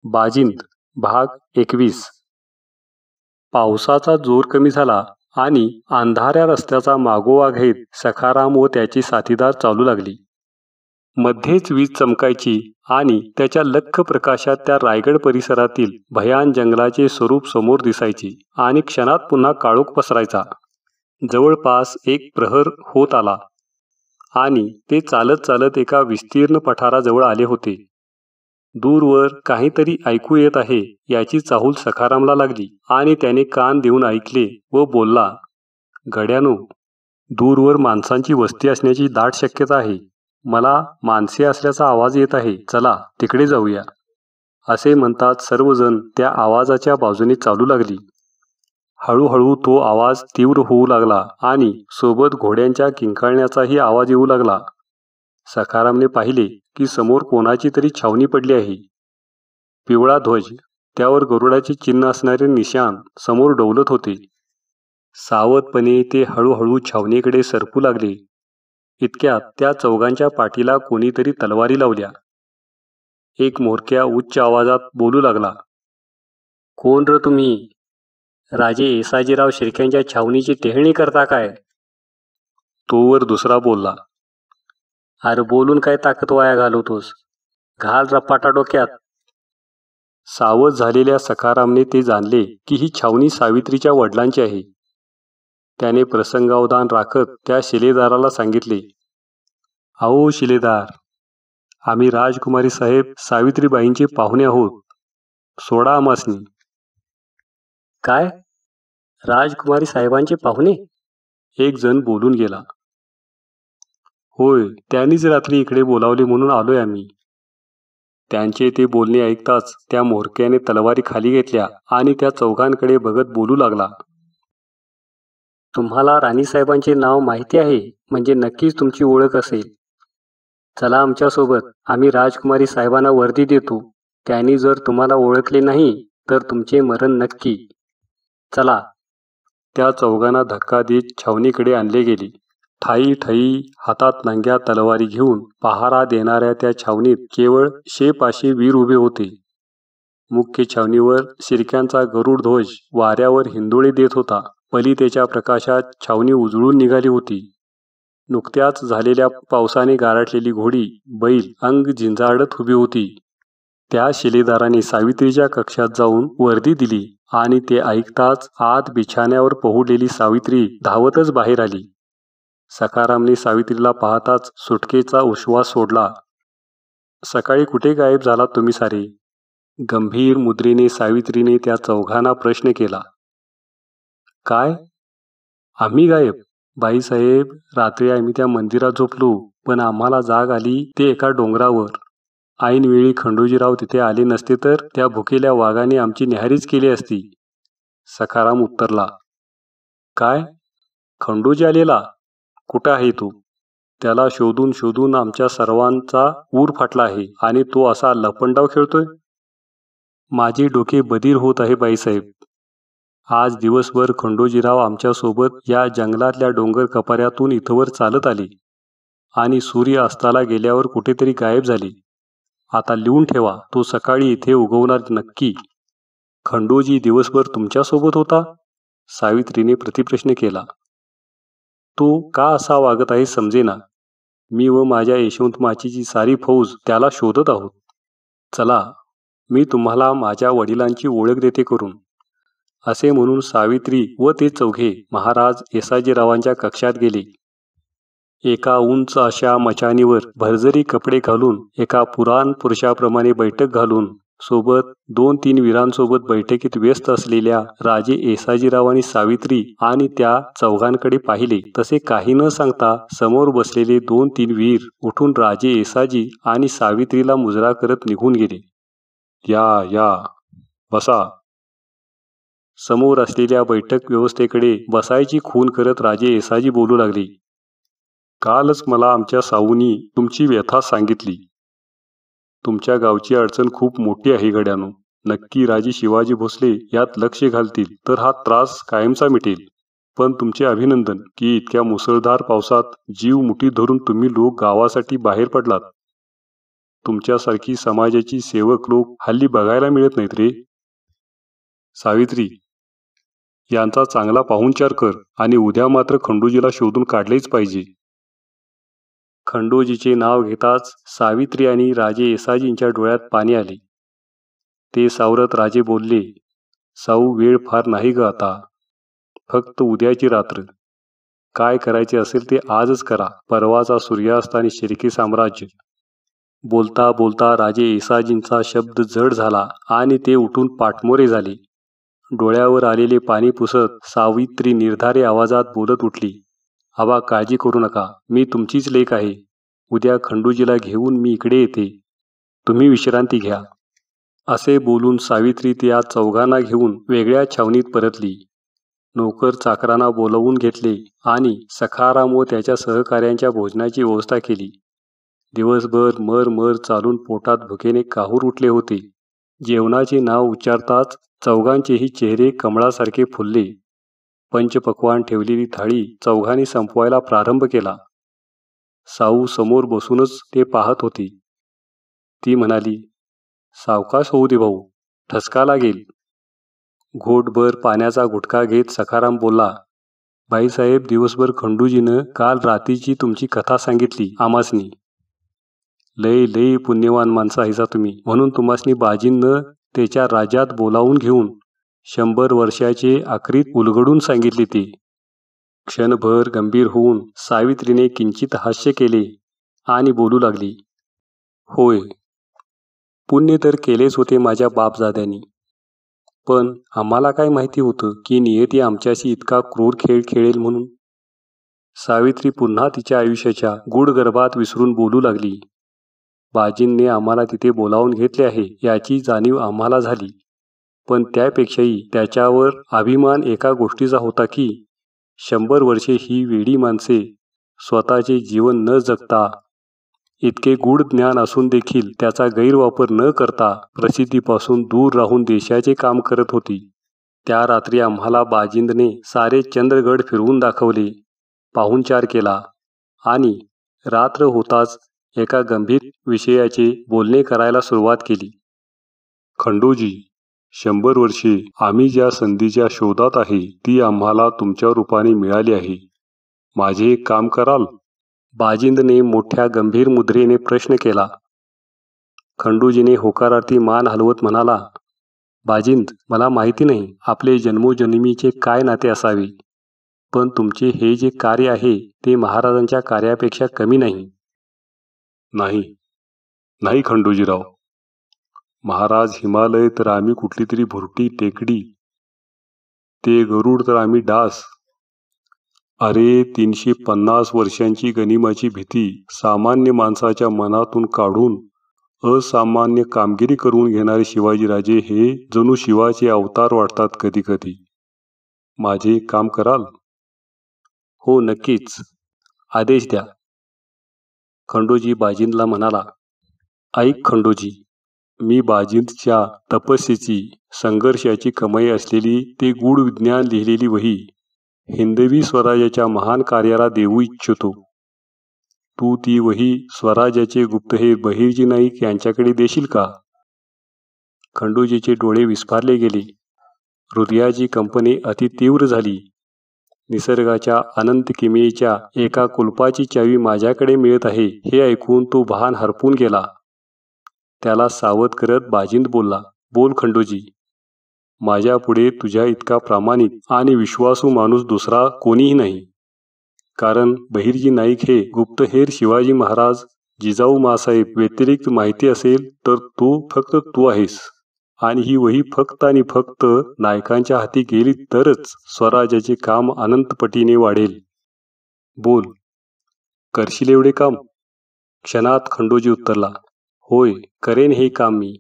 बाजिंद भाग 21. पावसाचा जोर कमी झाला आणि अंधाऱ्या रस्त्याचा मागोवा घेत सखाराम व त्याची साथीदार चालू लागली. मध्येच वीज चमकायची आणि त्याच्या लख्ख प्रकाशात त्या रायगड परिसरातील भयान जंगलाचे स्वरूप समोर दिसायचे आणि क्षणात पुन्हा काळोख पसरायचा. जवळपास एक प्रहर होत आला आणि ते चालत चालत एका विस्तीर्ण पठाराजवळ आले होते. दूरवर काहीतरी ऐकू येत आहे याची चाहूल सखारामला लागली आणि त्याने कान देऊन ऐकले व बोलला, गड्यानो, दूरवर माणसांची वस्ती असण्याची दाट शक्यता आहे. मला माणसे असल्याचा आवाज येत आहे, चला तिकडे जाऊया. असे म्हणतात सर्वजण त्या आवाजाच्या बाजूने चालू लागली. हळूहळू तो आवाज तीव्र होऊ लागला आणि सोबत घोड्यांच्या किंकाळण्याचाही आवाज येऊ लागला. सखारामने पाहिले की समोर कोणाची तरी छावणी पडली आहे. पिवळा ध्वज, त्यावर गरुडाचे चिन्ह असणारे निशाण समोर डौलत होते. सावधपणे ते हळूहळू छावणीकडे सरकू लागले. इतक्यात त्या चौघांच्या पाठीला कोणीतरी तलवारी लावल्या. एक म्होरक्या उच्च आवाजात बोलू लागला, कोण र तुम्ही? राजे येसाजीराव शिर्क्यांच्या छावणीची टेहळणी करता काय? तोवर दुसरा बोलला, अरे बोलून काय ताकद वाया घालवतोस? घाल रपाटा डोक्यात. सावध झालेल्या सखारामने ते जाणले की ही छावणी सावित्रीच्या वडिलांची आहे. त्याने प्रसंगावधान राखत त्या शिलेदाराला सांगितले, अहो शिलेदार, आम्ही राजकुमारी साहेब सावित्रीबाईंचे पाहुणे आहोत, सोडा आमासनी. काय? राजकुमारी साहेबांचे पाहुणे? एक जण बोलून गेला. होय, त्यांनीच रात्री इकडे बोलावले म्हणून आलोय आम्ही. त्यांचे ते बोलणे ऐकताच त्या म्होरक्याने तलवारी खाली घेतल्या आणि त्या चौघांकडे बघत बोलू लागला, तुम्हाला राणीसाहेबांचे नाव माहिती आहे म्हणजे नक्कीच तुमची ओळख असेल. चला आमच्यासोबत, आम्ही राजकुमारी साहेबांना वर्दी देतो. त्यांनी जर तुम्हाला ओळखले नाही तर तुमचे मरण नक्की. चला. त्या चौघांना धक्का देत छावणीकडे आणले गेले. ठाई ठाई हातात नंग्या तलवारी घेऊन पहारा देणाऱ्या त्या छावणीत केवळ 100 वीर उभे होते. मुख्य छावणीवर शिर्क्यांचा गरुड ध्वज वाऱ्यावर हिंदोळे देत होता. पलितेच्या प्रकाशात छावणी उजळून निघाली होती. नुकत्याच झालेल्या पावसाने गारठलेली घोडी बैल अंग झिंजाळत उभी होती. त्या शिलेदाराने सावित्रीच्या कक्षात जाऊन वर्दी दिली आणि ते ऐकताच आत बिछाण्यावर पहुडलेली सावित्री धावतच बाहेर आली. सखारामने सावित्रीला पाहताच सुटकेचा उश्वास सोडला. सकाळी कुठे गायब झालात तुम्ही सारे? गंभीर मुद्रेने सावित्रीने त्या चौघांना प्रश्न केला. काय? आम्ही गायब? बाईसाहेब, रात्री आम्ही त्या मंदिरात झोपलो, पण आम्हाला जाग आली ते एका डोंगरावर. ऐनवेळी खंडोजीराव तिथे आले नसते तर त्या भुकेल्या वाघाने आमची न्याहारीच केली असती. सखाराम उत्तरला. काय? खंडोजी आलेला? कुठं आहे तो? त्याला शोधून शोधून आमच्या सर्वांचा ऊर फाटला आहे आणि तो असा लपंडाव खेळतोय. माझे डोके बधीर होत आहे बाईसाहेब. आज दिवसभर खंडोजीराव आमच्यासोबत या जंगलातल्या डोंगर कपाऱ्यातून इथवर चालत आले आणि सूर्य अस्ताला गेल्यावर कुठेतरी गायब झाले. आता लिहून ठेवा, तो सकाळी इथे उगवणार नक्की. खंडोजी दिवसभर तुमच्यासोबत होता? सावित्रीने प्रतिप्रश्न केला. तो का असा वागत आहे समजेना. मी व माझ्या यशवंत माचीची सारी फौज त्याला शोधत आहोत. चला, मी तुम्हाला माझ्या वडिलांची ओळख देते करून. असे म्हणून सावित्री व ते चौघे महाराज येसाजीरावांच्या कक्षात गेले. एका उंच अशा मचाणीवर भरजरी कपडे घालून, एका पुराण पुरुषाप्रमाणे बैठक घालून, सोबत 2-3 वीरांसोबत बैठकीत व्यस्त असलेल्या राजे येसाजीरावांनी सावित्री आणि त्या चौघांकडे पाहिले. तसे काही न सांगता समोर बसलेले 2-3 वीर उठून राजे येसाजी आणि सावित्रीला मुजरा करत निघून गेले. या या, बसा. समोर असलेल्या बैठक व्यवस्थेकडे बसायची खून करत राजे येसाजी बोलू लागले. कालच मला आमच्या सावूनी तुमची व्यथा सांगितली. तुमच्या गावची अडचण खूप मोठी आहे गड्यानो. नक्की राजे शिवाजी भोसले यात लक्ष घालतील तर हा त्रास कायमचा मिटेल. पण तुमचे अभिनंदन की इतक्या मुसळधार पावसात जीव मुठीत धरून तुम्ही लोक गावासाठी बाहेर पडलात. तुमच्यासारखी समाजाची सेवक लोक हल्ली बघायला मिळत नाहीत रे. सावित्री, यांचा चांगला पाहुणचार कर आणि उद्या मात्र खंडूजीला शोधून काढलेच पाहिजे. खंडूजीचे नाव घेताच सावित्री आणि राजे येसाजींच्या डोळ्यात पाणी आले. ते सावरत राजे बोलले, साऊ, वेळ फार नाही ग आता. फक्त उद्याची रात्र. काय करायचे असेल ते आजच करा. परवाचा सूर्यास्त आणि शिर्के साम्राज्य. बोलता बोलता राजे येसाजींचा शब्द जड झाला आणि ते उठून पाठमोरे झाले. डोळ्यावर आलेले पाणी पुसत सावित्री निर्धारी आवाजात बोलत उठली, आबा, काळजी करू नका. मी तुमचीच लेक आहे. उद्या खंडूजीला घेऊन मी इकडे येते. तुम्ही विश्रांती घ्या. असे बोलून सावित्री त्या चौघांना घेऊन वेगळ्या छावणीत परतली. नोकर चाकरांना बोलवून घेतले आणि सखाराम व त्याच्या सहकाऱ्यांच्या भोजनाची व्यवस्था केली. दिवसभर मर मर चालून पोटात भुकेने काहूर उठले होते. जेवणाचे नाव उच्चारताच चौघांचेही चेहरे कमळासारखे फुलले. पंचपक्वान ठेवलेली थाळी चौघांनी संपवायला प्रारंभ केला. साऊ समोर बसूनच ते पाहत होती. ती म्हणाली, सावकाश होऊ दे भाऊ, ठसका लागेल. घोटभर पाण्याचा गुटखा घेत सखाराम बोलला, बाईसाहेब, दिवसभर खंडूजीनं काल रात्रीची तुमची कथा सांगितली आमासनी. लय लय पुण्यवान माणसं आहेसा तुम्ही, म्हणून तुम्हासनी बाजींनं त्याच्या राज्यात बोलावून घेऊन 100 वर्षाचे आखरीत उलगडून सांगितले ते. क्षणभर गंभीर होऊन सावित्रीने किंचित हास्य केले आणि बोलू लागली, होय, पुण्य तर केलेच होते माझ्या बापजाद्यांनी. पण आम्हाला काय माहिती होतं की नियती आमच्याशी इतका क्रूर खेळ खेळेल म्हणून. सावित्री पुन्हा तिच्या आयुष्याच्या गूढ गर्भात विसरून बोलू लागली. बाजींनी आम्हाला तिथे बोलावून घेतले आहे याची जाणीव आम्हाला झाली. पण त्यापेक्षाही त्याच्यावर अभिमान एका गोष्टीचा होता की 100 वर्षे ही वेडी माणसे स्वतःचे जीवन न जगता, इतके गूढ ज्ञान असून देखील त्याचा गैरवापर न करता प्रसिद्धीपासून दूर राहून देशाचे काम करत होती. त्या रात्री आम्हाला बाजिंदने सारे चंद्रगड फिरवून दाखवले, पाहुणचार केला आणि रात्र होताच एका गंभीर विषयाचे बोलणे करायला सुरुवात केली. खंडूजी, 100 वर्षे आम्ही ज्या संधीच्या शोधात आहे ती आम्हाला तुमच्या रूपाने मिळाली आहे. माझे एक काम कराल? बाजिंदने मोठ्या गंभीर मुद्रेने प्रश्न केला. खंडूजीने होकारार्थी मान हलवत म्हणाला, बाजिंद, मला माहिती नाही आपले जन्मोजन्मीचे काय नाते असावे, पण तुमचे हे जे कार्य आहे ते महाराजांच्या कार्यापेक्षा कमी नाही. नाही नाही खंडूजीराव, महाराज हिमालय तर आम्ही कुठली तरी भुरटी टेकडी, ते गरुड तर आम्ही डास. अरे 350 वर्षांची गनिमाची भीती सामान्य माणसाच्या मनातून काढून असामान्य कामगिरी करून घेणारे शिवाजीराजे हे जणू शिवाचे अवतार वाटतात कधी कधी. माझे काम कराल? हो, नक्कीच. आदेश द्या. खंडूजी बाजिंदला म्हणाला. ऐक खंडूजी, मी बाजिंदच्या तपस्येची, संघर्षाची कमाई असलेली ते गूढ विज्ञान लिहिलेली वही हिंदवी स्वराज्याच्या महान कार्याला देऊ इच्छितो. तू ती वही स्वराज्याचे गुप्तहेर बहिर्जी नाईक यांच्याकडे देशील का? खंडूजीचे डोळे विस्फारले गेले. हृदयाची कंपने अति तीव्र झाली. निसर्गाच्या अनंत किमयेच्या एका कुलपाची चावी माझ्याकडे मिळत आहे हे ऐकून तो भान हरपून गेला. त्याला सावध करत बाजिंद बोलला, बोल खंडूजी. माझ्या पुढे तुझ्या इतका प्रामाणिक आणि विश्वासू माणूस दुसरा कोणीही नाही. कारण बहिर्जी नाईक हे गुप्तहेर शिवाजी महाराज, जिजाऊ मासाहेब व्यतिरिक्त माहिती असेल तर फक्त तू आहेस. आणि ही वही फक्त आणि फक्त नायकांच्या हाती गेली तरच स्वराज्याचे काम अनंतपटीने वाढेल. बोल, करशील एवढे काम? क्षणात खंडूजी उत्तरला, होय, करेन हे काम मी.